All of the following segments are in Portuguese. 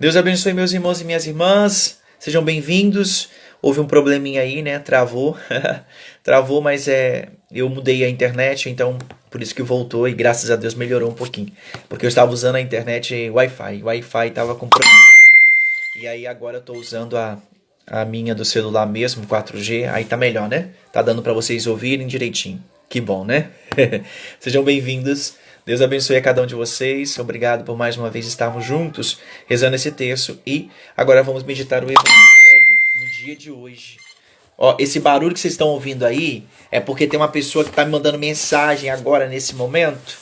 Deus abençoe meus irmãos e minhas irmãs. Sejam bem-vindos. Houve um probleminha aí, né? Travou. Travou, mas eu mudei a internet, então por isso que voltou e graças a Deus melhorou um pouquinho. Porque eu estava usando a internet Wi-Fi. Wi-Fi estava com problema. E aí agora eu tô usando a minha do celular mesmo, 4G. Aí tá melhor, né? Tá dando para vocês ouvirem direitinho. Que bom, né? Sejam bem-vindos. Deus abençoe a cada um de vocês. Obrigado por mais uma vez estarmos juntos rezando esse texto. E agora vamos meditar o Evangelho no dia de hoje. Ó, esse barulho que vocês estão ouvindo aí é porque tem uma pessoa que está me mandando mensagem agora nesse momento.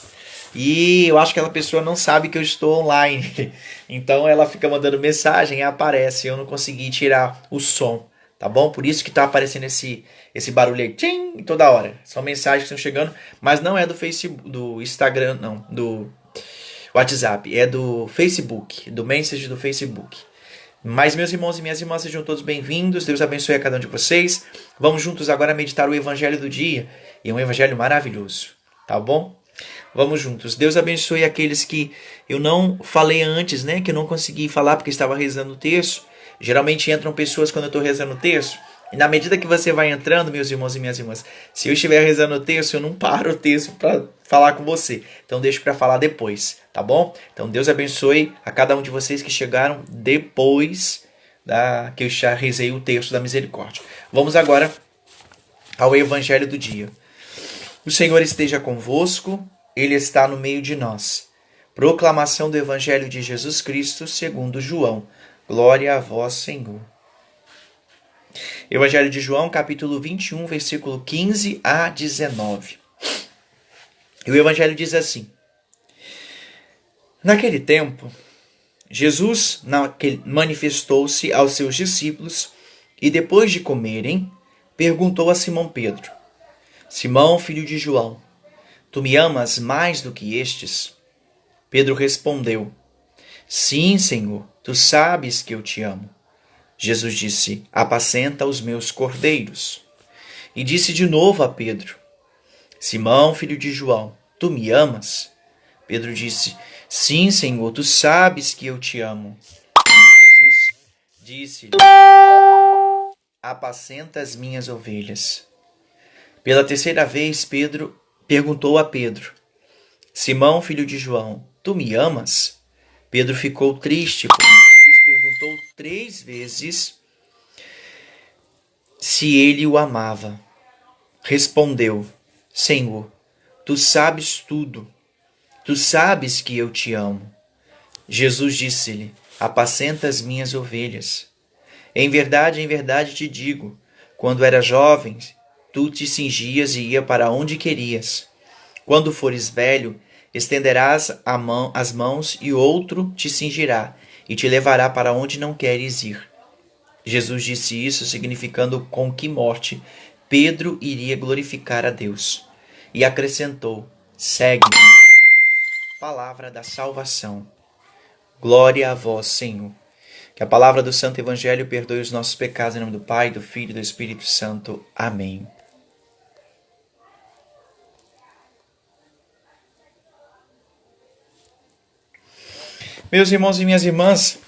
E eu acho que aquela pessoa não sabe que eu estou online. Então ela fica mandando mensagem e aparece. Eu não consegui tirar o som, tá bom? Por isso que está aparecendo esse barulho aí, tchim, toda hora. São mensagens que estão chegando, mas não é do Facebook, do Instagram, não, do WhatsApp, é do Facebook, do Message do Facebook. Mas meus irmãos e minhas irmãs, sejam todos bem-vindos. Deus abençoe a cada um de vocês. Vamos juntos agora meditar o Evangelho do dia. E é um Evangelho maravilhoso, tá bom? Vamos juntos. Deus abençoe aqueles que eu não falei antes, né? Que eu não consegui falar porque estava rezando o texto. Geralmente entram pessoas quando eu estou rezando o texto. E na medida que você vai entrando, meus irmãos e minhas irmãs, se eu estiver rezando o texto, eu não paro o texto para falar com você. Então deixo para falar depois, tá bom? Então Deus abençoe a cada um de vocês que chegaram depois que eu já rezei o texto da misericórdia. Vamos agora ao Evangelho do dia. O Senhor esteja convosco, Ele está no meio de nós. Proclamação do Evangelho de Jesus Cristo segundo João. Glória a vós, Senhor. Evangelho de João, capítulo 21, versículo 15 a 19. E o Evangelho diz assim: Naquele tempo, Jesus manifestou-se aos seus discípulos e, depois de comerem, perguntou a Simão Pedro: Simão, filho de João, tu me amas mais do que estes? Pedro respondeu: Sim, Senhor, tu sabes que eu te amo. Jesus disse: Apacenta os meus cordeiros. E disse de novo a Pedro: Simão, filho de João, tu me amas? Pedro disse: Sim, Senhor, tu sabes que eu te amo. Jesus disse-lhe: Apacenta as minhas ovelhas. Pela terceira vez, Pedro perguntou a Pedro: Simão, filho de João, tu me amas? Pedro ficou triste quando Jesus perguntou 3 vezes se ele o amava. Respondeu: Senhor, tu sabes tudo. Tu sabes que eu te amo. Jesus disse-lhe: Apacenta as minhas ovelhas. Em verdade te digo, quando eras jovem, tu te cingias e ia para onde querias. Quando fores velho, estenderás as mãos e outro te cingirá e te levará para onde não queres ir. Jesus disse isso significando com que morte Pedro iria glorificar a Deus. E acrescentou: Segue-me. Palavra da salvação. Glória a vós, Senhor. Que a palavra do Santo Evangelho perdoe os nossos pecados em nome do Pai, do Filho e do Espírito Santo. Amém. Meus irmãos e minhas irmãs,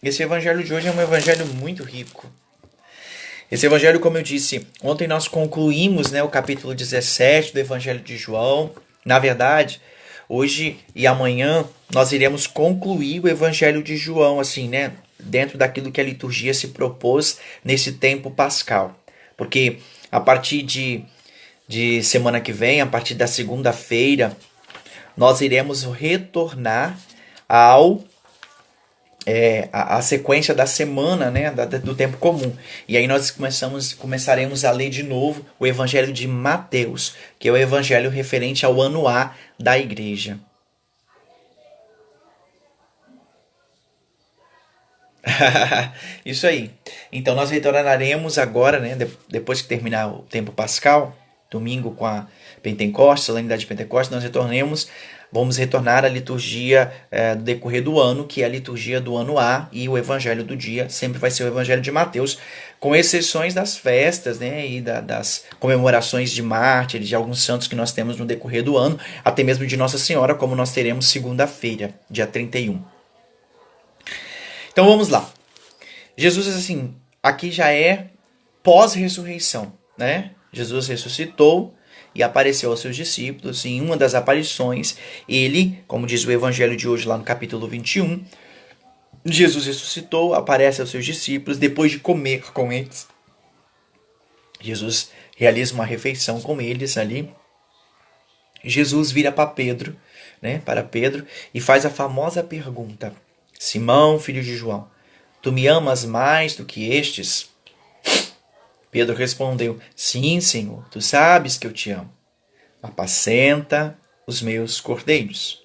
esse evangelho de hoje é um evangelho muito rico. Esse evangelho, como eu disse, ontem nós concluímos, o capítulo 17 do Evangelho de João. Na verdade, hoje e amanhã nós iremos concluir o Evangelho de João, assim, dentro daquilo que a liturgia se propôs nesse tempo pascal. Porque a partir de semana que vem, a partir da segunda-feira, nós iremos retornar a sequência da semana, do tempo comum. E aí nós começaremos a ler de novo o Evangelho de Mateus, que é o Evangelho referente ao ano A da Igreja. Isso aí. Então nós retornaremos agora, depois que terminar o tempo pascal, domingo com a Pentecostes, solenidade de Pentecostes, vamos retornar à liturgia do decorrer do ano, que é a liturgia do ano A, e o evangelho do dia sempre vai ser o evangelho de Mateus, com exceções das festas, e das comemorações de mártires, de alguns santos que nós temos no decorrer do ano, até mesmo de Nossa Senhora, como nós teremos segunda-feira, dia 31. Então vamos lá. Jesus, assim, aqui já é pós-ressurreição, né? Jesus ressuscitou e apareceu aos seus discípulos. Em uma das aparições, ele, como diz o evangelho de hoje lá no capítulo 21, Jesus ressuscitou, aparece aos seus discípulos, depois de comer com eles. Jesus realiza uma refeição com eles ali. Jesus vira para Pedro, né, e faz a famosa pergunta: Simão, filho de João, tu me amas mais do que estes? Pedro respondeu: Sim, Senhor, tu sabes que eu te amo. Apacenta os meus cordeiros.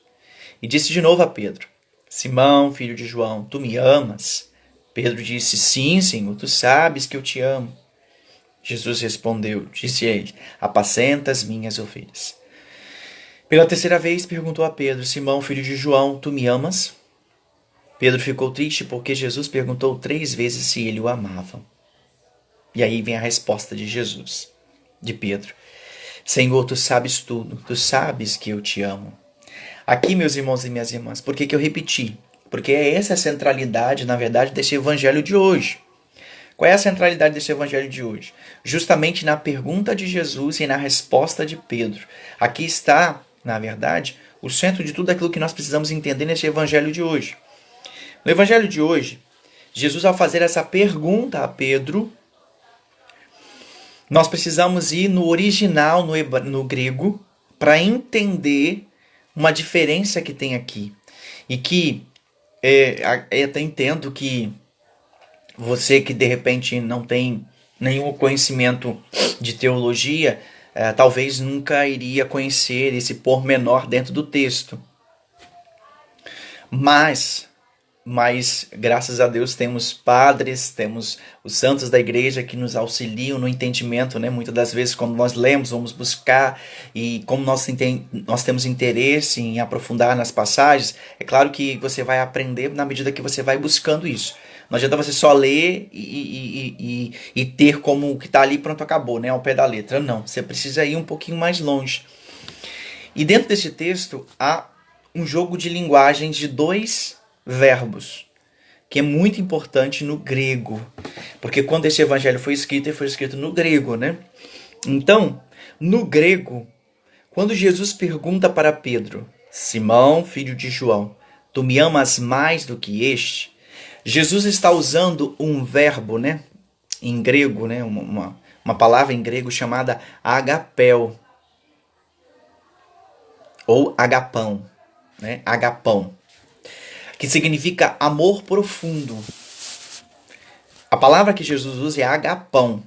E disse de novo a Pedro: Simão, filho de João, tu me amas? Pedro disse: Sim, Senhor, tu sabes que eu te amo. Jesus respondeu, disse ele: Apacenta as minhas ovelhas. Pela terceira vez perguntou a Pedro: Simão, filho de João, tu me amas? Pedro ficou triste porque Jesus perguntou 3 vezes se ele o amava. E aí vem a resposta de Jesus, de Pedro: Senhor, tu sabes tudo, tu sabes que eu te amo. Aqui, meus irmãos e minhas irmãs, por que eu repeti? Porque é essa a centralidade, na verdade, desse evangelho de hoje. Qual é a centralidade desse evangelho de hoje? Justamente na pergunta de Jesus e na resposta de Pedro. Aqui está, na verdade, o centro de tudo aquilo que nós precisamos entender nesse evangelho de hoje. No evangelho de hoje, Jesus, ao fazer essa pergunta a Pedro, nós precisamos ir no original, no grego, para entender uma diferença que tem aqui. E que eu até entendo que você que de repente não tem nenhum conhecimento de teologia, talvez nunca iria conhecer esse pormenor dentro do texto. Mas graças a Deus temos padres, temos os santos da igreja que nos auxiliam no entendimento, né? Muitas das vezes quando nós lemos, vamos buscar, e como nós temos interesse em aprofundar nas passagens, é claro que você vai aprender na medida que você vai buscando isso. Não adianta você só ler e ter como o que está ali, pronto, acabou, né? Ao pé da letra. Não, você precisa ir um pouquinho mais longe. E dentro desse texto há um jogo de linguagens de 2 verbos, que é muito importante no grego, porque quando esse evangelho foi escrito, ele foi escrito no grego, né? Então, no grego, quando Jesus pergunta para Pedro: Simão, filho de João, tu me amas mais do que este? Jesus está usando um verbo, né? Em grego, né? Uma palavra em grego chamada agapel, ou agapão, né? Agapão, que significa amor profundo. A palavra que Jesus usa é agapão,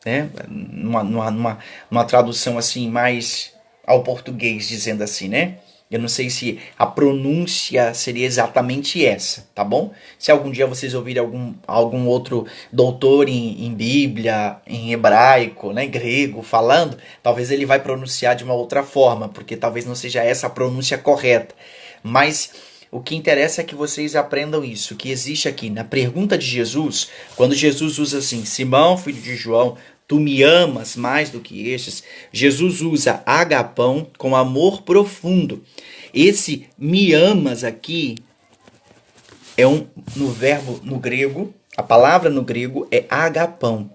né? Numa tradução assim mais ao português, dizendo assim, né? Eu não sei se a pronúncia seria exatamente essa, tá bom? Se algum dia vocês ouvirem algum outro doutor em Bíblia, em hebraico, né, grego, falando, talvez ele vai pronunciar de uma outra forma, porque talvez não seja essa a pronúncia correta. Mas o que interessa é que vocês aprendam isso, que existe aqui na pergunta de Jesus, quando Jesus usa assim: Simão, filho de João, tu me amas mais do que estes? Jesus usa agapão com amor profundo. Esse me amas aqui é no grego, a palavra no grego é agapão.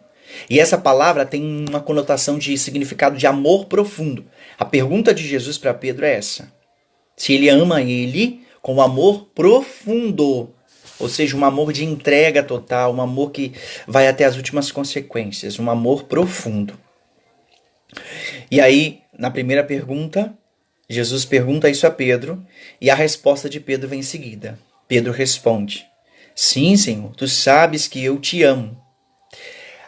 E essa palavra tem uma conotação de significado de amor profundo. A pergunta de Jesus para Pedro é essa: se ele ama ele com amor profundo. Ou seja, um amor de entrega total, um amor que vai até as últimas consequências, um amor profundo. E aí, na primeira pergunta, Jesus pergunta isso a Pedro, e a resposta de Pedro vem em seguida. Pedro responde: Sim, Senhor, tu sabes que eu te amo.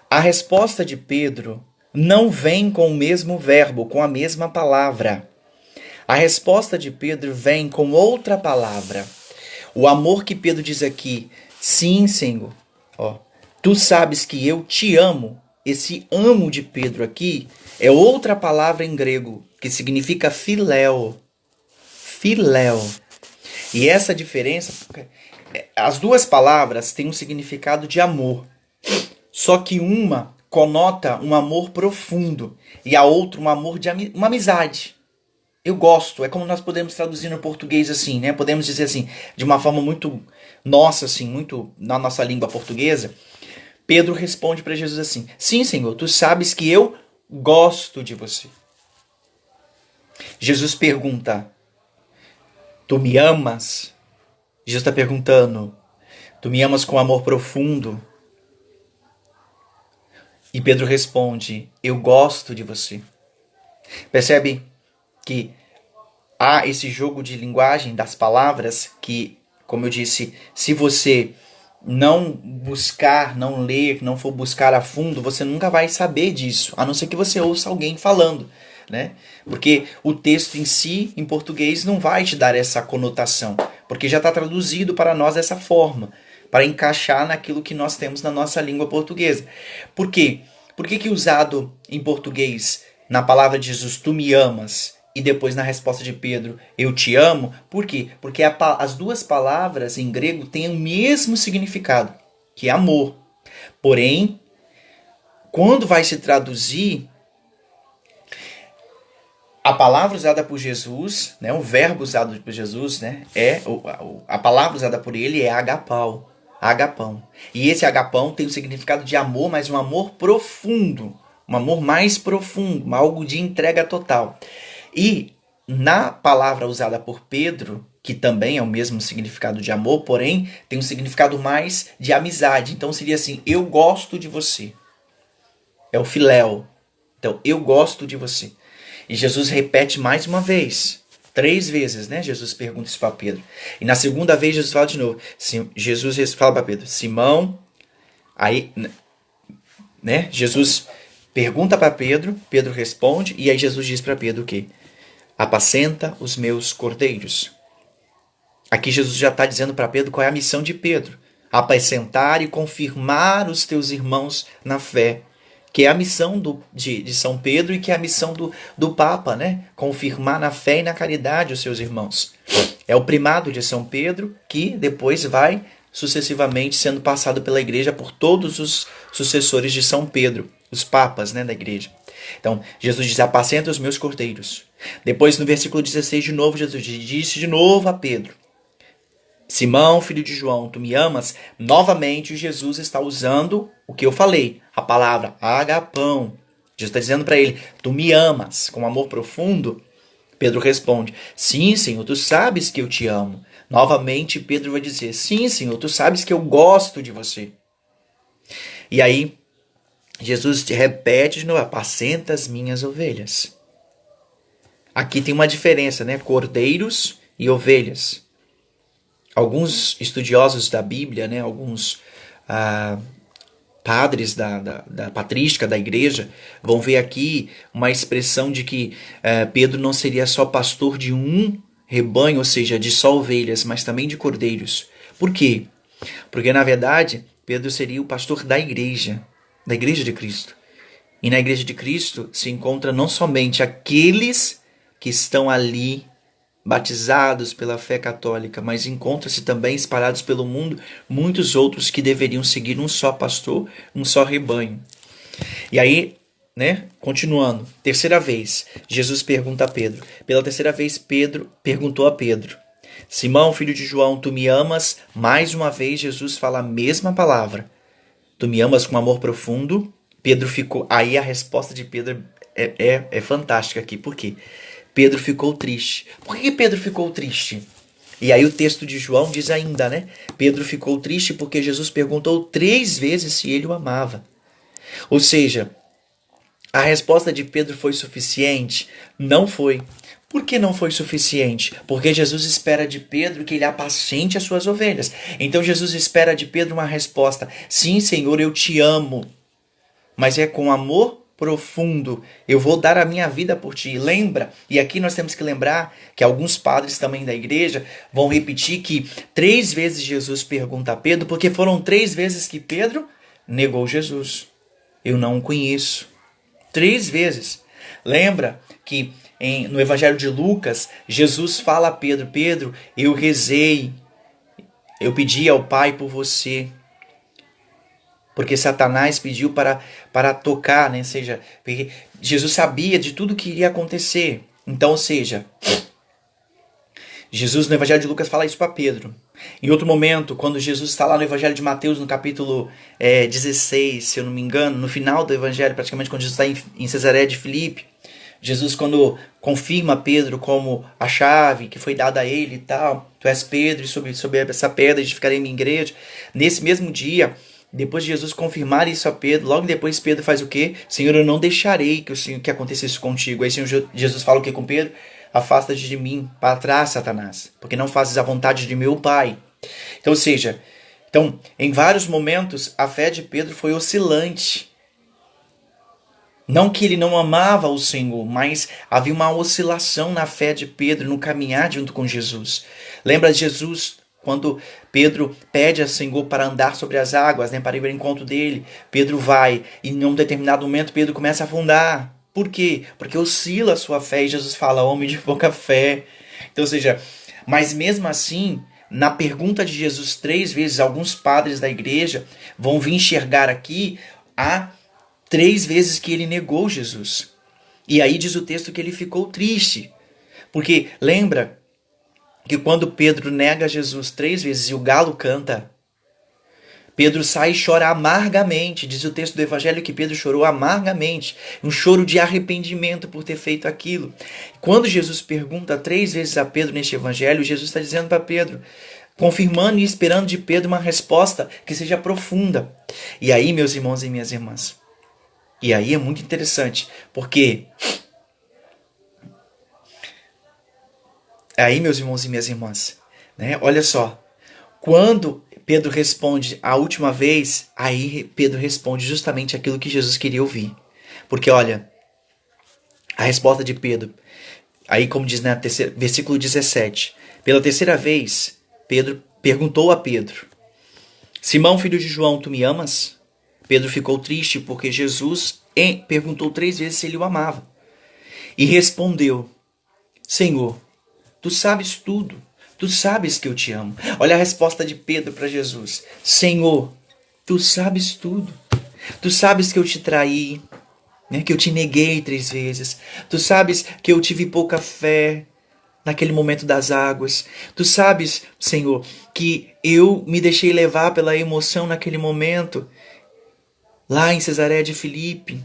A resposta de Pedro não vem com o mesmo verbo, com a mesma palavra. A resposta de Pedro vem com outra palavra. O amor que Pedro diz aqui: sim, Senhor, tu sabes que eu te amo. Esse amo de Pedro aqui é outra palavra em grego, que significa filéu. Filéu. E essa diferença, as duas palavras têm um significado de amor. Só que uma conota um amor profundo e a outra um amor de uma amizade. Eu gosto, é como nós podemos traduzir no português assim, né? Podemos dizer assim, de uma forma muito, nossa, assim, muito na nossa língua portuguesa, Pedro responde para Jesus assim: sim, Senhor, tu sabes que eu gosto de você. Jesus pergunta: tu me amas? Jesus está perguntando: tu me amas com amor profundo? E Pedro responde: eu gosto de você. Percebe que há esse jogo de linguagem das palavras que, como eu disse, se você não buscar, não ler, não for buscar a fundo, você nunca vai saber disso, a não ser que você ouça alguém falando, né? Porque o texto em si, em português, não vai te dar essa conotação, porque já está traduzido para nós dessa forma, para encaixar naquilo que nós temos na nossa língua portuguesa. Por quê? Por que usado em português, na palavra de Jesus, tu me amas, e depois na resposta de Pedro, eu te amo? Por quê? Porque as duas palavras em grego têm o mesmo significado, que é amor. Porém, quando vai se traduzir, a palavra usada por Jesus, né, o verbo usado por Jesus, né, a palavra usada por ele é agapau, agapão. E esse agapão tem o significado de amor, mas um amor profundo, um amor mais profundo, algo de entrega total. E na palavra usada por Pedro, que também é o mesmo significado de amor, porém tem um significado mais de amizade. Então seria assim: eu gosto de você. É o filéu. Então, eu gosto de você. E Jesus repete mais uma vez. 3 vezes, né? Jesus pergunta isso para Pedro. E na segunda vez, Jesus fala de novo. Jesus fala para Pedro: Simão. Aí, né? Jesus pergunta para Pedro. Pedro responde. E aí, Jesus diz para Pedro o quê? Apacenta os meus cordeiros. Aqui, Jesus já está dizendo para Pedro qual é a missão de Pedro: apacentar e confirmar os teus irmãos na fé. Que é a missão de São Pedro e que é a missão do Papa, né? Confirmar na fé e na caridade os seus irmãos. É o primado de São Pedro que depois vai sucessivamente sendo passado pela igreja por todos os sucessores de São Pedro, os papas, né, da igreja. Então, Jesus diz: apacenta os meus cordeiros. Depois, no versículo 16, de novo, Jesus disse de novo a Pedro: Simão, filho de João, tu me amas? Novamente, Jesus está usando o que eu falei, a palavra agapão. Jesus está dizendo para ele: tu me amas com amor profundo? Pedro responde: sim, Senhor, tu sabes que eu te amo. Novamente, Pedro vai dizer: sim, Senhor, tu sabes que eu gosto de você. E aí, Jesus repete de novo: apacenta as minhas ovelhas. Aqui tem uma diferença, né? Cordeiros e ovelhas. Alguns estudiosos da Bíblia, né, alguns padres da patrística da igreja, vão ver aqui uma expressão de que Pedro não seria só pastor de um rebanho, ou seja, de só ovelhas, mas também de cordeiros. Por quê? Porque, na verdade, Pedro seria o pastor da igreja de Cristo. E na igreja de Cristo se encontra não somente aqueles que estão ali batizados pela fé católica, mas encontra-se também espalhados pelo mundo muitos outros que deveriam seguir um só pastor, um só rebanho. E aí, né, continuando, terceira vez, Jesus pergunta a Pedro. Pela terceira vez, Pedro perguntou a Pedro: Simão, filho de João, tu me amas? Mais uma vez, Jesus fala a mesma palavra. Tu me amas com amor profundo? Pedro ficou. Aí a resposta de Pedro é fantástica aqui. Por quê? Pedro ficou triste. Por que Pedro ficou triste? E aí o texto de João diz ainda, né? Pedro ficou triste porque Jesus perguntou 3 vezes se ele o amava. Ou seja, a resposta de Pedro foi suficiente? Não foi. Por que não foi suficiente? Porque Jesus espera de Pedro que ele apacente as suas ovelhas. Então Jesus espera de Pedro uma resposta: sim, Senhor, eu te amo. Mas é com amor profundo. Eu vou dar a minha vida por ti. Lembra? E aqui nós temos que lembrar que alguns padres também da igreja vão repetir que 3 vezes Jesus pergunta a Pedro, porque foram 3 vezes que Pedro negou Jesus. Eu não o conheço. 3 vezes. Lembra que no Evangelho de Lucas, Jesus fala a Pedro: Pedro, eu rezei, eu pedi ao Pai por você. Porque Satanás pediu para tocar, né? Ou seja, porque Jesus sabia de tudo que iria acontecer. Então, ou seja, Jesus no Evangelho de Lucas fala isso para Pedro. Em outro momento, quando Jesus está lá no Evangelho de Mateus, no capítulo 16, se eu não me engano, no final do Evangelho, praticamente quando Jesus está em Cesareia de Filipe, Jesus, quando confirma Pedro como a chave que foi dada a ele e tal, tu és Pedro, e sobre essa pedra edificarei minha igreja. Nesse mesmo dia, depois de Jesus confirmar isso a Pedro, logo depois Pedro faz o quê? Senhor, eu não deixarei que acontecesse isso contigo. Aí Senhor Jesus fala o que com Pedro? Afasta-te de mim, para trás, Satanás, porque não fazes a vontade de meu Pai. Então, ou seja, em vários momentos, a fé de Pedro foi oscilante. Não que ele não amava o Senhor, mas havia uma oscilação na fé de Pedro no caminhar junto com Jesus. Lembra de Jesus, quando Pedro pede ao Senhor para andar sobre as águas, para ir ao encontro dele? Pedro vai e em um determinado momento Pedro começa a afundar. Por quê? Porque oscila a sua fé e Jesus fala, homem de pouca fé. Então, ou seja, mas mesmo assim, na pergunta de Jesus 3 vezes, alguns padres da igreja vão vir enxergar aqui a 3 vezes que ele negou Jesus. E aí diz o texto que ele ficou triste. Porque lembra que quando Pedro nega Jesus 3 vezes e o galo canta, Pedro sai e chora amargamente. Diz o texto do Evangelho que Pedro chorou amargamente. Um choro de arrependimento por ter feito aquilo. Quando Jesus pergunta 3 vezes a Pedro neste Evangelho, Jesus está dizendo para Pedro, confirmando e esperando de Pedro uma resposta que seja profunda. E aí, meus irmãos e minhas irmãs, e aí é muito interessante, porque aí, meus irmãos e minhas irmãs, olha só, quando Pedro responde a última vez, aí Pedro responde justamente aquilo que Jesus queria ouvir. Porque olha, a resposta de Pedro, aí como diz na versículo 17, pela terceira vez, Pedro perguntou a Pedro, Simão, filho de João, tu me amas? Pedro ficou triste porque Jesus perguntou 3 vezes se ele o amava. E respondeu, Senhor, tu sabes tudo. Tu sabes que eu te amo. Olha a resposta de Pedro para Jesus. Senhor, tu sabes tudo. Tu sabes que eu te traí, que eu te neguei 3 vezes. Tu sabes que eu tive pouca fé naquele momento das águas. Tu sabes, Senhor, que eu me deixei levar pela emoção naquele momento, lá em Cesareia de Filipe.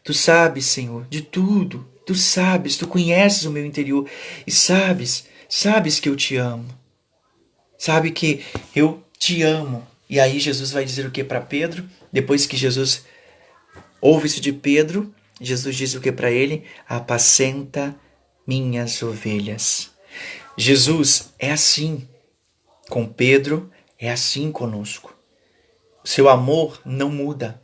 Tu sabes, Senhor, de tudo. Tu sabes, tu conheces o meu interior e sabes que eu te amo. Sabe que eu te amo. E aí Jesus vai dizer o que para Pedro? Depois que Jesus ouve isso de Pedro, Jesus diz o que para ele? Apacenta minhas ovelhas. Jesus é assim com Pedro, é assim conosco. O seu amor não muda.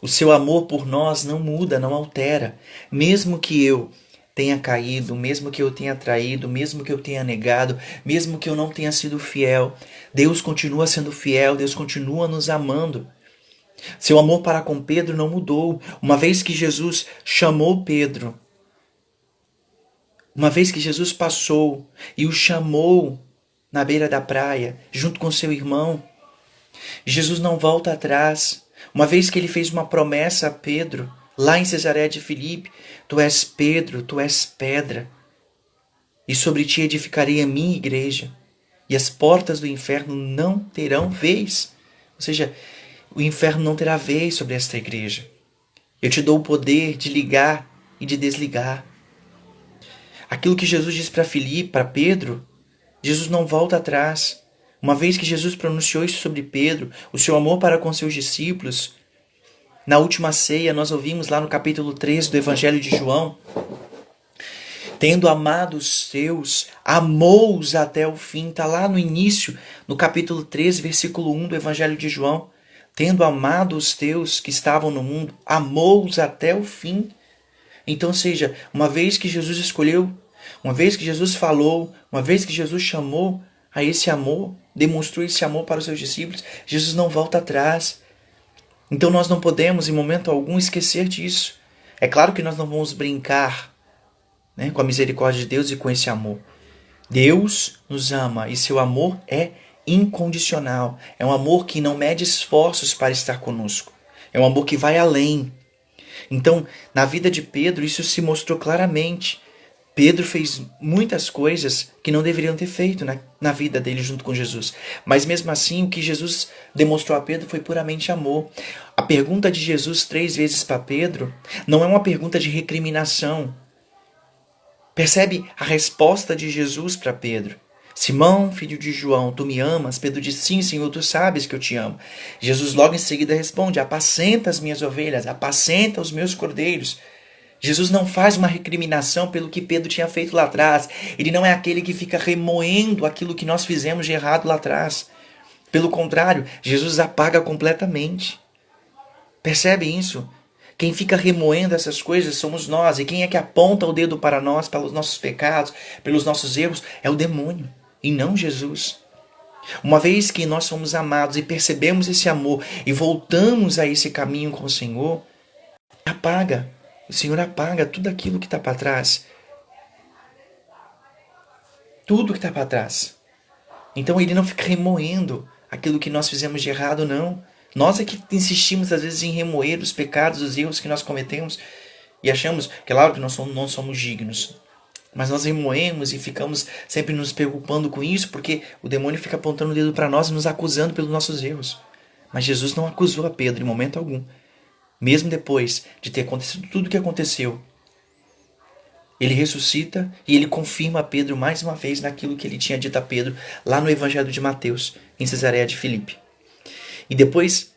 O seu amor por nós não muda, não altera. Mesmo que eu tenha caído, mesmo que eu tenha traído, mesmo que eu tenha negado, mesmo que eu não tenha sido fiel, Deus continua sendo fiel, Deus continua nos amando. Seu amor para com Pedro não mudou. Uma vez que Jesus chamou Pedro, uma vez que Jesus passou e o chamou na beira da praia, junto com seu irmão, Jesus não volta atrás. Uma vez que ele fez uma promessa a Pedro, lá em Cesareia de Filipe, tu és Pedro, tu és pedra, e sobre ti edificarei a minha igreja, e as portas do inferno não terão vez. Ou seja, o inferno não terá vez sobre esta igreja. Eu te dou o poder de ligar e de desligar. Aquilo que Jesus disse para Filipe, para Pedro, Jesus não volta atrás. Uma vez que Jesus pronunciou isso sobre Pedro, o seu amor para com seus discípulos, na última ceia, nós ouvimos lá no capítulo 13 do Evangelho de João, tendo amado os seus, amou-os até o fim. Está lá no início, no capítulo 13, versículo 1 do Evangelho de João. Tendo amado os teus que estavam no mundo, amou-os até o fim. Então, seja, uma vez que Jesus escolheu, uma vez que Jesus falou, uma vez que Jesus chamou a esse amor, demonstrou esse amor para os seus discípulos, Jesus não volta atrás. Então nós não podemos, em momento algum, esquecer disso. É claro que nós não vamos brincar com a misericórdia de Deus e com esse amor. Deus nos ama e seu amor é incondicional. É um amor que não mede esforços para estar conosco. É um amor que vai além. Então, na vida de Pedro, isso se mostrou claramente. Pedro fez muitas coisas que não deveriam ter feito na vida dele junto com Jesus. Mas mesmo assim, o que Jesus demonstrou a Pedro foi puramente amor. A pergunta de Jesus 3 vezes para Pedro não é uma pergunta de recriminação. Percebe a resposta de Jesus para Pedro? Simão, filho de João, tu me amas? Pedro diz, sim, Senhor, tu sabes que eu te amo. Jesus logo em seguida responde, apacenta as minhas ovelhas, apacenta os meus cordeiros. Jesus não faz uma recriminação pelo que Pedro tinha feito lá atrás. Ele não é aquele que fica remoendo aquilo que nós fizemos de errado lá atrás. Pelo contrário, Jesus apaga completamente. Percebe isso? Quem fica remoendo essas coisas somos nós. E quem é que aponta o dedo para nós, pelos nossos pecados, pelos nossos erros, é o demônio, e não Jesus. Uma vez que nós somos amados e percebemos esse amor e voltamos a esse caminho com o Senhor, o Senhor apaga tudo aquilo que está para trás. Tudo que está para trás. Então Ele não fica remoendo aquilo que nós fizemos de errado, não. Nós é que insistimos às vezes em remoer os pecados, os erros que nós cometemos e achamos, claro que nós não somos dignos, mas nós remoemos e ficamos sempre nos preocupando com isso porque o demônio fica apontando o dedo para nós e nos acusando pelos nossos erros. Mas Jesus não acusou a Pedro em momento algum. Mesmo depois de ter acontecido tudo o que aconteceu, ele ressuscita e ele confirma a Pedro mais uma vez naquilo que ele tinha dito a Pedro lá no Evangelho de Mateus, em Cesareia de Filipe. E depois,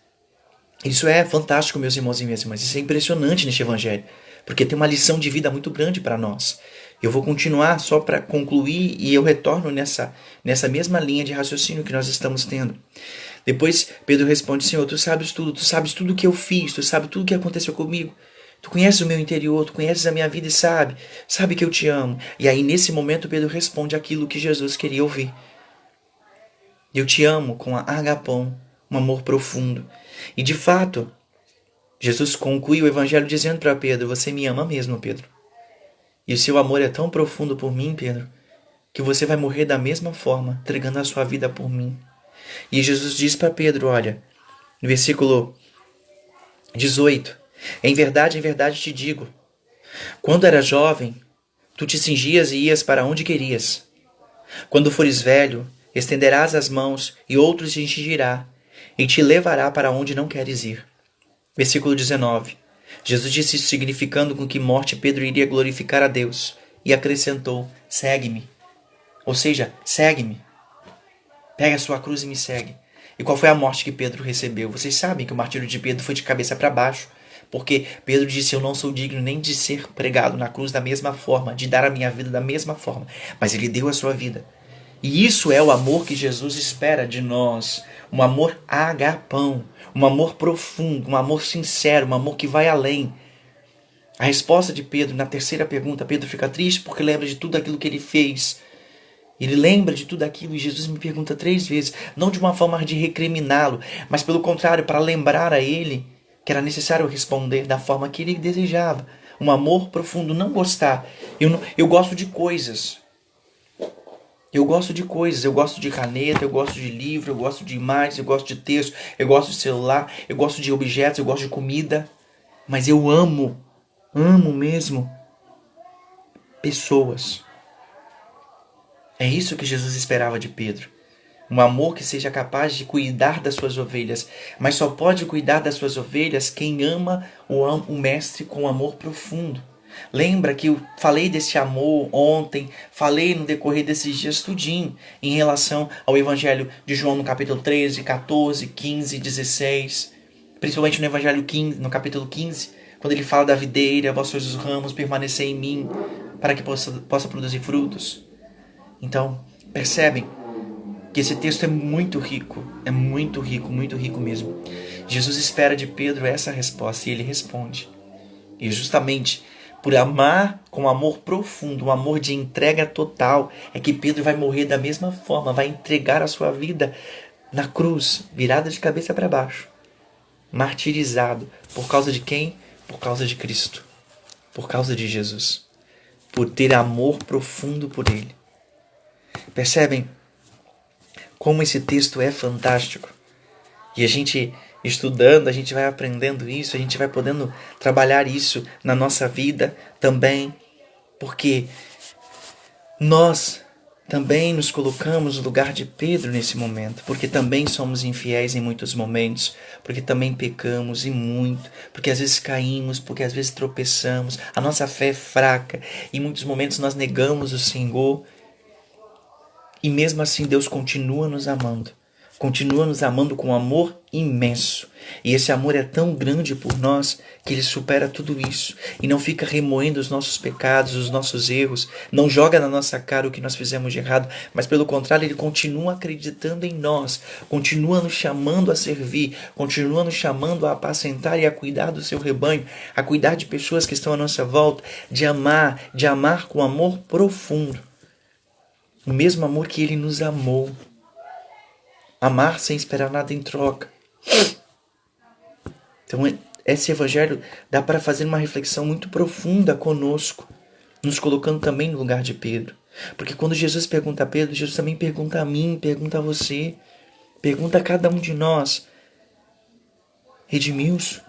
isso é fantástico, meus irmãos e minhas irmãs, isso é impressionante neste Evangelho, porque tem uma lição de vida muito grande para nós. Eu vou continuar só para concluir e eu retorno nessa mesma linha de raciocínio que nós estamos tendo. Depois Pedro responde, Senhor, tu sabes tudo o que eu fiz, tu sabes tudo o que aconteceu comigo. Tu conheces o meu interior, tu conheces a minha vida e sabe que eu te amo. E aí nesse momento Pedro responde aquilo que Jesus queria ouvir. Eu te amo com a agapão, um amor profundo. E de fato, Jesus conclui o evangelho dizendo para Pedro, você me ama mesmo, Pedro. E o seu amor é tão profundo por mim, Pedro, que você vai morrer da mesma forma, entregando a sua vida por mim. E Jesus diz para Pedro, olha, no versículo 18, em verdade te digo, quando eras jovem, tu te cingias e ias para onde querias. Quando fores velho, estenderás as mãos e outros te cingirá e te levará para onde não queres ir. Versículo 19. Jesus disse isso significando com que morte Pedro iria glorificar a Deus e acrescentou, segue-me. Ou seja, segue-me. Pega a sua cruz e me segue. E qual foi a morte que Pedro recebeu? Vocês sabem que o martírio de Pedro foi de cabeça para baixo. Porque Pedro disse, eu não sou digno nem de ser pregado na cruz da mesma forma, de dar a minha vida da mesma forma. Mas ele deu a sua vida. E isso é o amor que Jesus espera de nós. Um amor agapão, um amor profundo, um amor sincero, um amor que vai além. A resposta de Pedro na terceira pergunta, Pedro fica triste porque lembra de tudo aquilo que ele fez. Ele lembra de tudo aquilo e Jesus me pergunta 3 vezes, não de uma forma de recriminá-lo, mas pelo contrário, para lembrar a ele que era necessário responder da forma que ele desejava. Um amor profundo, não gostar. Eu gosto de coisas. Eu gosto de caneta, eu gosto de livro, eu gosto de imagens, eu gosto de texto, eu gosto de celular, eu gosto de objetos, eu gosto de comida. Mas eu amo mesmo, pessoas. É isso que Jesus esperava de Pedro. Um amor que seja capaz de cuidar das suas ovelhas. Mas só pode cuidar das suas ovelhas quem ama o mestre com amor profundo. Lembra que eu falei desse amor ontem, falei no decorrer desses dias tudinho, em relação ao Evangelho de João no capítulo 13, 14, 15, 16. Principalmente no Evangelho 15, no capítulo 15, quando ele fala da videira, vós sois os ramos, permanecer em mim, para que possa produzir frutos. Então, percebem que esse texto é muito rico muito rico mesmo. Jesus espera de Pedro essa resposta e ele responde. E justamente por amar com amor profundo, um amor de entrega total, é que Pedro vai morrer da mesma forma, vai entregar a sua vida na cruz, virada de cabeça para baixo, martirizado. Por causa de quem? Por causa de Cristo, por causa de Jesus, por ter amor profundo por Ele. Percebem como esse texto é fantástico? E a gente estudando, a gente vai aprendendo isso, a gente vai podendo trabalhar isso na nossa vida também, porque Nós também nos colocamos no lugar de Pedro nesse momento, porque também somos infiéis em muitos momentos, porque também pecamos e muito, porque às vezes caímos, porque às vezes tropeçamos, a nossa fé é fraca, em muitos momentos nós negamos o Senhor, e mesmo assim Deus continua nos amando com um amor imenso. E esse amor é tão grande por nós que ele supera tudo isso e não fica remoendo os nossos pecados, os nossos erros, não joga na nossa cara o que nós fizemos de errado, mas pelo contrário, ele continua acreditando em nós, continua nos chamando a servir, continua nos chamando a apacentar e a cuidar do seu rebanho, a cuidar de pessoas que estão à nossa volta, de amar com amor profundo. O mesmo amor que ele nos amou. Amar sem esperar nada em troca. Então, esse evangelho dá para fazer uma reflexão muito profunda conosco, nos colocando também no lugar de Pedro. Porque quando Jesus pergunta a Pedro, Jesus também pergunta a mim, pergunta a você, pergunta a cada um de nós. Edmilson,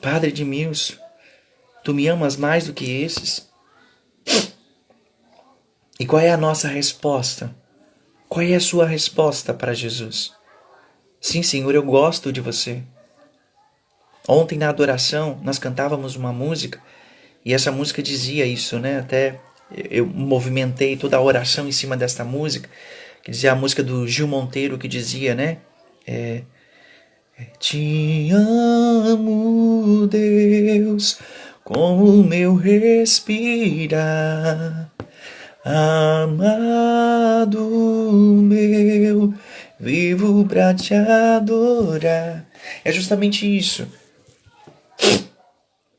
Padre Edmilson, tu me amas mais do que esses? E qual é a nossa resposta? Qual é a sua resposta para Jesus? Sim, Senhor, eu gosto de você. Ontem na adoração nós cantávamos uma música e essa música dizia isso, né? Até eu movimentei toda a oração em cima desta música, que dizia a música do Gil Monteiro, que dizia, né? Te amo, Deus, com o meu respirar. Amado meu, vivo pra te adorar. É justamente isso.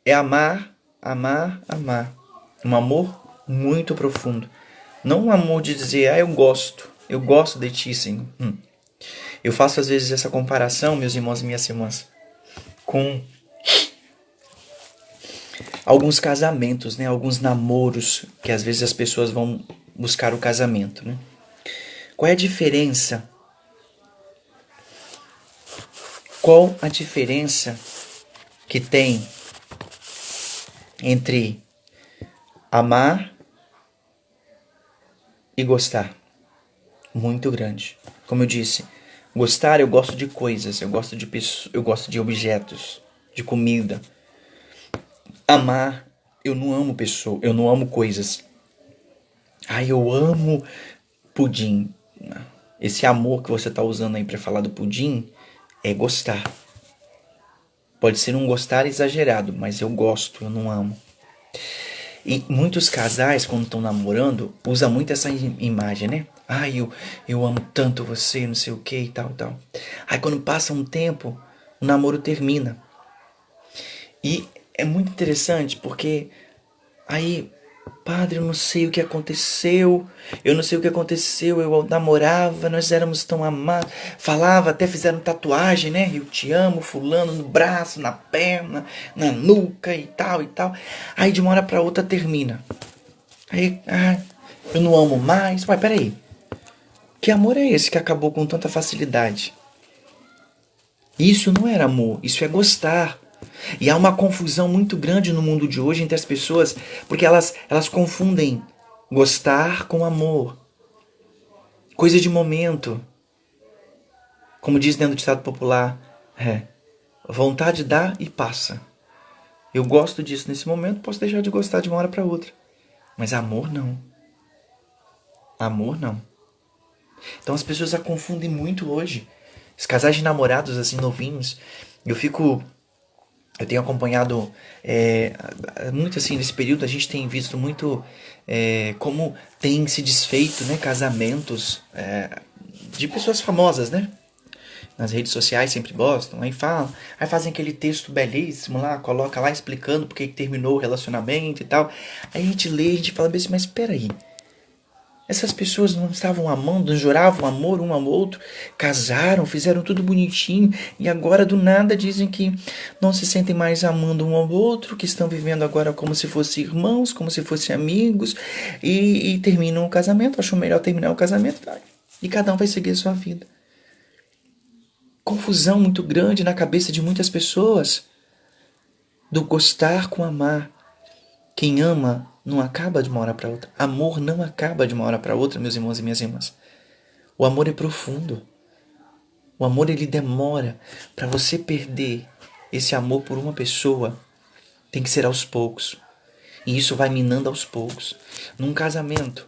É amar, amar, amar. Um amor muito profundo. Não um amor de dizer, eu gosto de ti, Senhor. Eu faço às vezes essa comparação, meus irmãos e minhas irmãs, com alguns casamentos, né? Alguns namoros que às vezes as pessoas vão buscar o casamento, né? Qual é a diferença? Qual a diferença que tem entre amar e gostar? Muito grande. Como eu disse, gostar, eu gosto de coisas, eu gosto de pessoas, eu gosto de objetos, de comida. Amar, eu não amo pessoas, eu não amo coisas. Eu amo pudim. Esse amor que você está usando aí para falar do pudim é gostar. Pode ser um gostar exagerado, mas eu gosto, eu não amo. E muitos casais, quando estão namorando, usam muito essa imagem, né? Eu amo tanto você, não sei o que e tal, e tal. Aí quando passa um tempo, o namoro termina. E é muito interessante porque aí, padre, eu não sei o que aconteceu, eu namorava, nós éramos tão amados, falava, até fizeram tatuagem, né? Eu te amo, fulano, no braço, na perna, na nuca e tal e tal. Aí de uma hora pra outra termina. Aí, eu não amo mais. Mas peraí, que amor é esse que acabou com tanta facilidade? Isso não era amor, isso é gostar. E há uma confusão muito grande no mundo de hoje entre as pessoas, porque elas confundem gostar com amor. Coisa de momento. Como diz dentro do ditado popular, vontade dá e passa. Eu gosto disso nesse momento, posso deixar de gostar de uma hora para outra. Mas amor não. Amor não. Então as pessoas a confundem muito hoje. Os casais de namorados assim novinhos, eu tenho acompanhado muito assim nesse período, a gente tem visto muito como tem se desfeito, né, casamentos de pessoas famosas, né? Nas redes sociais sempre gostam, aí fazem aquele texto belíssimo lá, coloca lá explicando porque que terminou o relacionamento e tal. Aí a gente lê, a gente fala assim, mas espera aí. Essas pessoas não estavam amando, não juravam amor um ao outro, casaram, fizeram tudo bonitinho e agora do nada dizem que não se sentem mais amando um ao outro, que estão vivendo agora como se fossem irmãos, como se fossem amigos e terminam o casamento, acham melhor terminar o casamento e cada um vai seguir a sua vida. Confusão muito grande na cabeça de muitas pessoas do gostar com amar. Quem ama não acaba de uma hora para outra. Amor não acaba de uma hora para outra, meus irmãos e minhas irmãs. O amor é profundo. O amor, ele demora. Para você perder esse amor por uma pessoa, tem que ser aos poucos. E isso vai minando aos poucos. Num casamento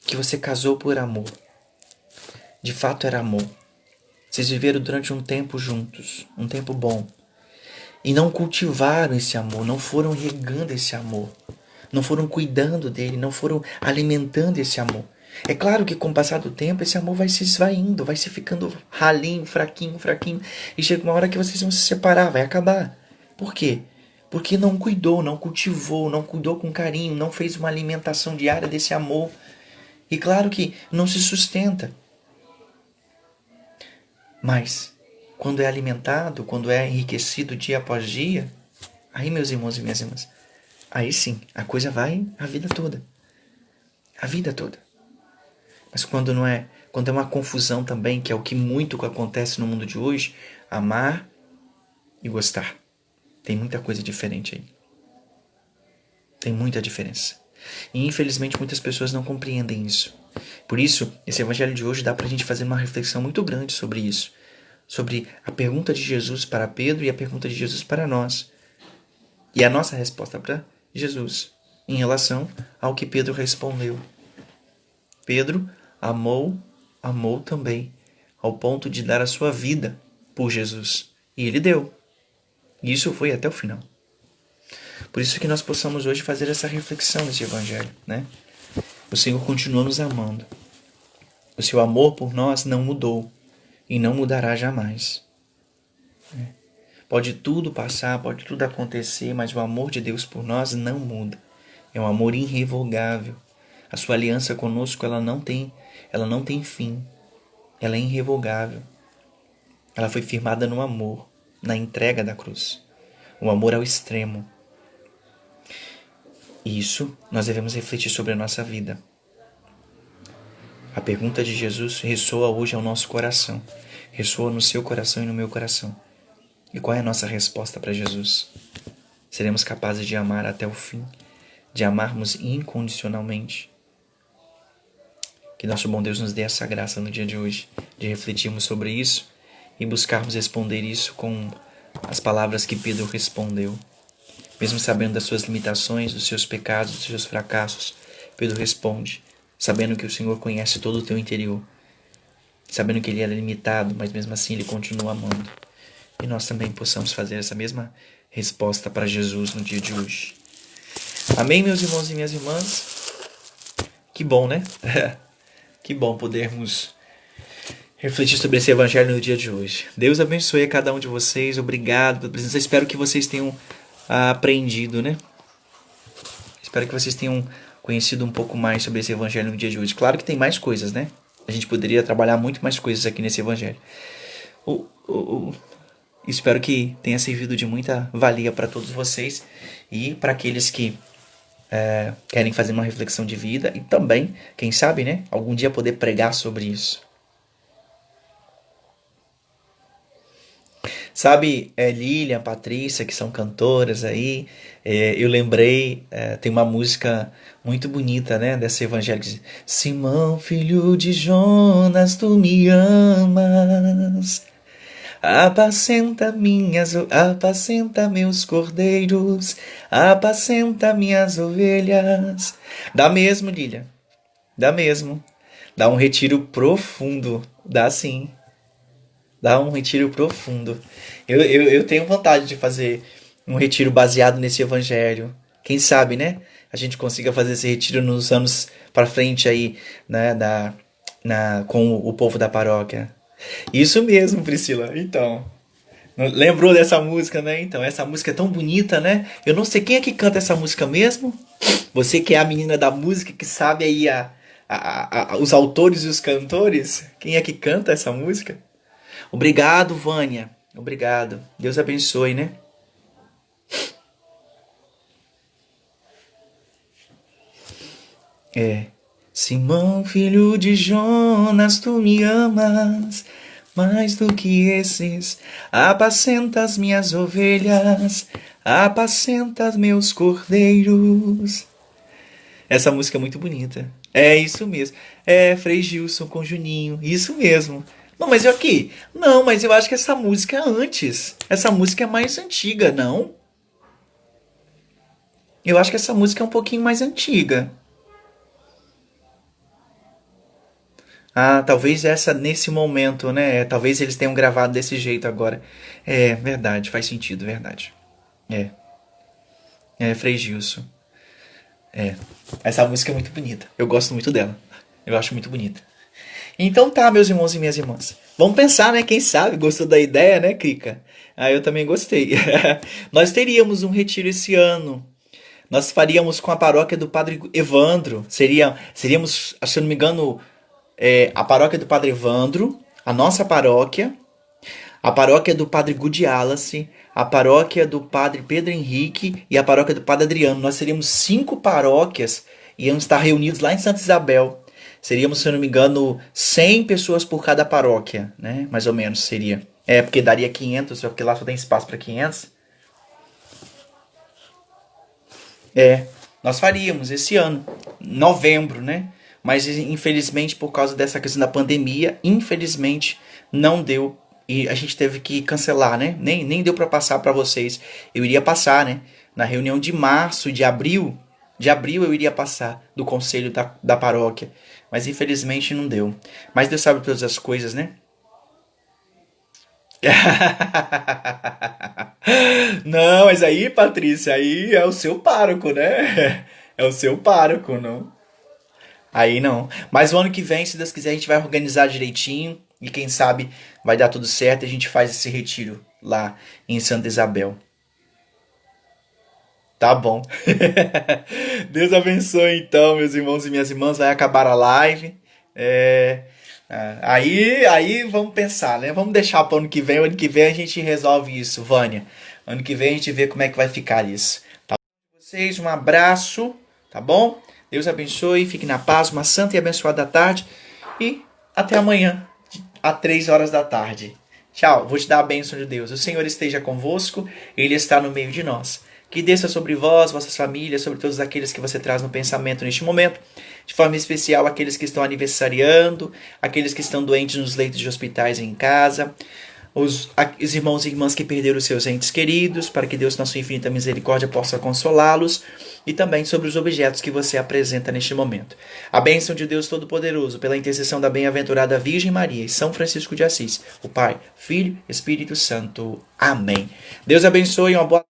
que você casou por amor, de fato era amor. Vocês viveram durante um tempo juntos, um tempo bom. E não cultivaram esse amor, não foram regando esse amor. Não foram cuidando dele, não foram alimentando esse amor. É claro que com o passar do tempo, esse amor vai se esvaindo, vai se ficando ralinho, fraquinho, fraquinho. E chega uma hora que vocês vão se separar, vai acabar. Por quê? Porque não cuidou, não cultivou, não cuidou com carinho, não fez uma alimentação diária desse amor. E claro que não se sustenta. Mas, quando é alimentado, quando é enriquecido dia após dia, aí, meus irmãos e minhas irmãs, aí sim, a coisa vai a vida toda. A vida toda. Mas quando não é, quando é uma confusão também, que é o que muito acontece no mundo de hoje, amar e gostar. Tem muita coisa diferente aí. Tem muita diferença. E infelizmente muitas pessoas não compreendem isso. Por isso, esse evangelho de hoje dá pra gente fazer uma reflexão muito grande sobre isso. Sobre a pergunta de Jesus para Pedro e a pergunta de Jesus para nós. E a nossa resposta para Jesus em relação ao que Pedro respondeu. Pedro amou também, ao ponto de dar a sua vida por Jesus. E ele deu. E isso foi até o final. Por isso que nós possamos hoje fazer essa reflexão nesse evangelho, né? O Senhor continua nos amando. O seu amor por nós não mudou e não mudará jamais. Pode tudo passar, pode tudo acontecer, mas o amor de Deus por nós não muda. É um amor irrevogável. A sua aliança conosco, ela não tem fim. Ela é irrevogável. Ela foi firmada no amor, na entrega da cruz. O amor ao extremo. E isso nós devemos refletir sobre a nossa vida. A pergunta de Jesus ressoa hoje ao nosso coração. Ressoa no seu coração e no meu coração. E qual é a nossa resposta para Jesus? Seremos capazes de amar até o fim? De amarmos incondicionalmente? Que nosso bom Deus nos dê essa graça no dia de hoje, de refletirmos sobre isso e buscarmos responder isso com as palavras que Pedro respondeu. Mesmo sabendo das suas limitações, dos seus pecados, dos seus fracassos, Pedro responde, sabendo que o Senhor conhece todo o teu interior, sabendo que ele era limitado, mas mesmo assim ele continua amando. E nós também possamos fazer essa mesma resposta para Jesus no dia de hoje. Amém, meus irmãos e minhas irmãs? Que bom, né? Que bom podermos refletir sobre esse evangelho no dia de hoje. Deus abençoe a cada um de vocês. Obrigado pela presença. Espero que vocês tenham aprendido, né? Espero que vocês tenham conhecido um pouco mais sobre esse evangelho no dia de hoje. Claro que tem mais coisas, né? A gente poderia trabalhar muito mais coisas aqui nesse evangelho. Espero que tenha servido de muita valia para todos vocês e para aqueles que querem fazer uma reflexão de vida e também, quem sabe, né? Algum dia poder pregar sobre isso. Sabe, Lilian, Patrícia, que são cantoras aí, eu lembrei, tem uma música muito bonita, né, desse evangelho que diz: Simão, filho de Jonas, tu me amas, apacenta meus cordeiros, apacenta minhas ovelhas. Dá mesmo, Lilian, dá mesmo, dá um retiro profundo, dá sim. Dá um retiro profundo. Eu tenho vontade de fazer um retiro baseado nesse evangelho. Quem sabe, né? A gente consiga fazer esse retiro nos anos para frente aí, né? Com o povo da paróquia. Isso mesmo, Priscila. Então, lembrou dessa música, né? Então, essa música é tão bonita, né? Eu não sei quem é que canta essa música mesmo. Você que é a menina da música, que sabe aí os autores e os cantores. Quem é que canta essa música? Obrigado, Vânia. Obrigado. Deus abençoe, né? Simão, filho de Jonas, tu me amas mais do que esses. Apacenta as minhas ovelhas, Apacenta meus cordeiros. Essa música é muito bonita. É isso mesmo. É Frei Gilson com Juninho. Isso mesmo. Não, mas eu aqui. Não, mas eu acho que essa música é antes. Essa música é mais antiga, não? Eu acho que essa música é um pouquinho mais antiga. Ah, talvez essa nesse momento, né? Talvez eles tenham gravado desse jeito agora. É, verdade, faz sentido, verdade. É, é Frei Gilson. É. Essa música é muito bonita. Eu gosto muito dela. Eu acho muito bonita. Então tá, meus irmãos e minhas irmãs. Vamos pensar, né? Quem sabe gostou da ideia, né, Krika? Ah, eu também gostei. Nós teríamos um retiro esse ano. Nós faríamos com a paróquia do Padre Evandro. Seríamos, se eu não me engano, a paróquia do Padre Evandro, a nossa paróquia, a paróquia do Padre Gudialace, a paróquia do Padre Pedro Henrique e a paróquia do Padre Adriano. Nós seríamos 5 paróquias e íamos estar reunidos lá em Santa Isabel. Seríamos, se eu não me engano, 100 pessoas por cada paróquia, né? Mais ou menos seria. É, porque daria 500, só que lá só tem espaço para 500. É, nós faríamos esse ano, novembro, né? Mas infelizmente por causa dessa questão da pandemia, infelizmente não deu e a gente teve que cancelar, né? Nem deu para passar para vocês. Eu iria passar, né? Na reunião de março, de abril eu iria passar do conselho da paróquia, mas infelizmente não deu. Mas Deus sabe todas as coisas, né? Não, mas aí, Patrícia, aí é o seu pároco, né? É o seu pároco, não? Aí não. Mas o ano que vem, se Deus quiser, a gente vai organizar direitinho e quem sabe vai dar tudo certo e a gente faz esse retiro lá em Santa Isabel. Tá bom. Deus abençoe então, meus irmãos e minhas irmãs. Vai acabar a live. É, aí vamos pensar, né? Vamos deixar para o ano que vem. O ano que vem a gente resolve isso, Vânia. Ano que vem a gente vê como é que vai ficar isso. Tá bom? Vocês, um abraço, tá bom? Deus abençoe, fique na paz, uma santa e abençoada tarde. E até amanhã, às 3 horas da tarde. Tchau, vou te dar a bênção de Deus. O Senhor esteja convosco, Ele está no meio de nós. Que desça sobre vós, vossas famílias, sobre todos aqueles que você traz no pensamento neste momento, de forma especial aqueles que estão aniversariando, aqueles que estão doentes nos leitos de hospitais e em casa, os irmãos e irmãs que perderam os seus entes queridos, para que Deus, na sua infinita misericórdia, possa consolá-los, e também sobre os objetos que você apresenta neste momento. A bênção de Deus Todo-Poderoso, pela intercessão da bem-aventurada Virgem Maria e São Francisco de Assis, o Pai, Filho, Espírito Santo. Amém. Deus abençoe, uma boa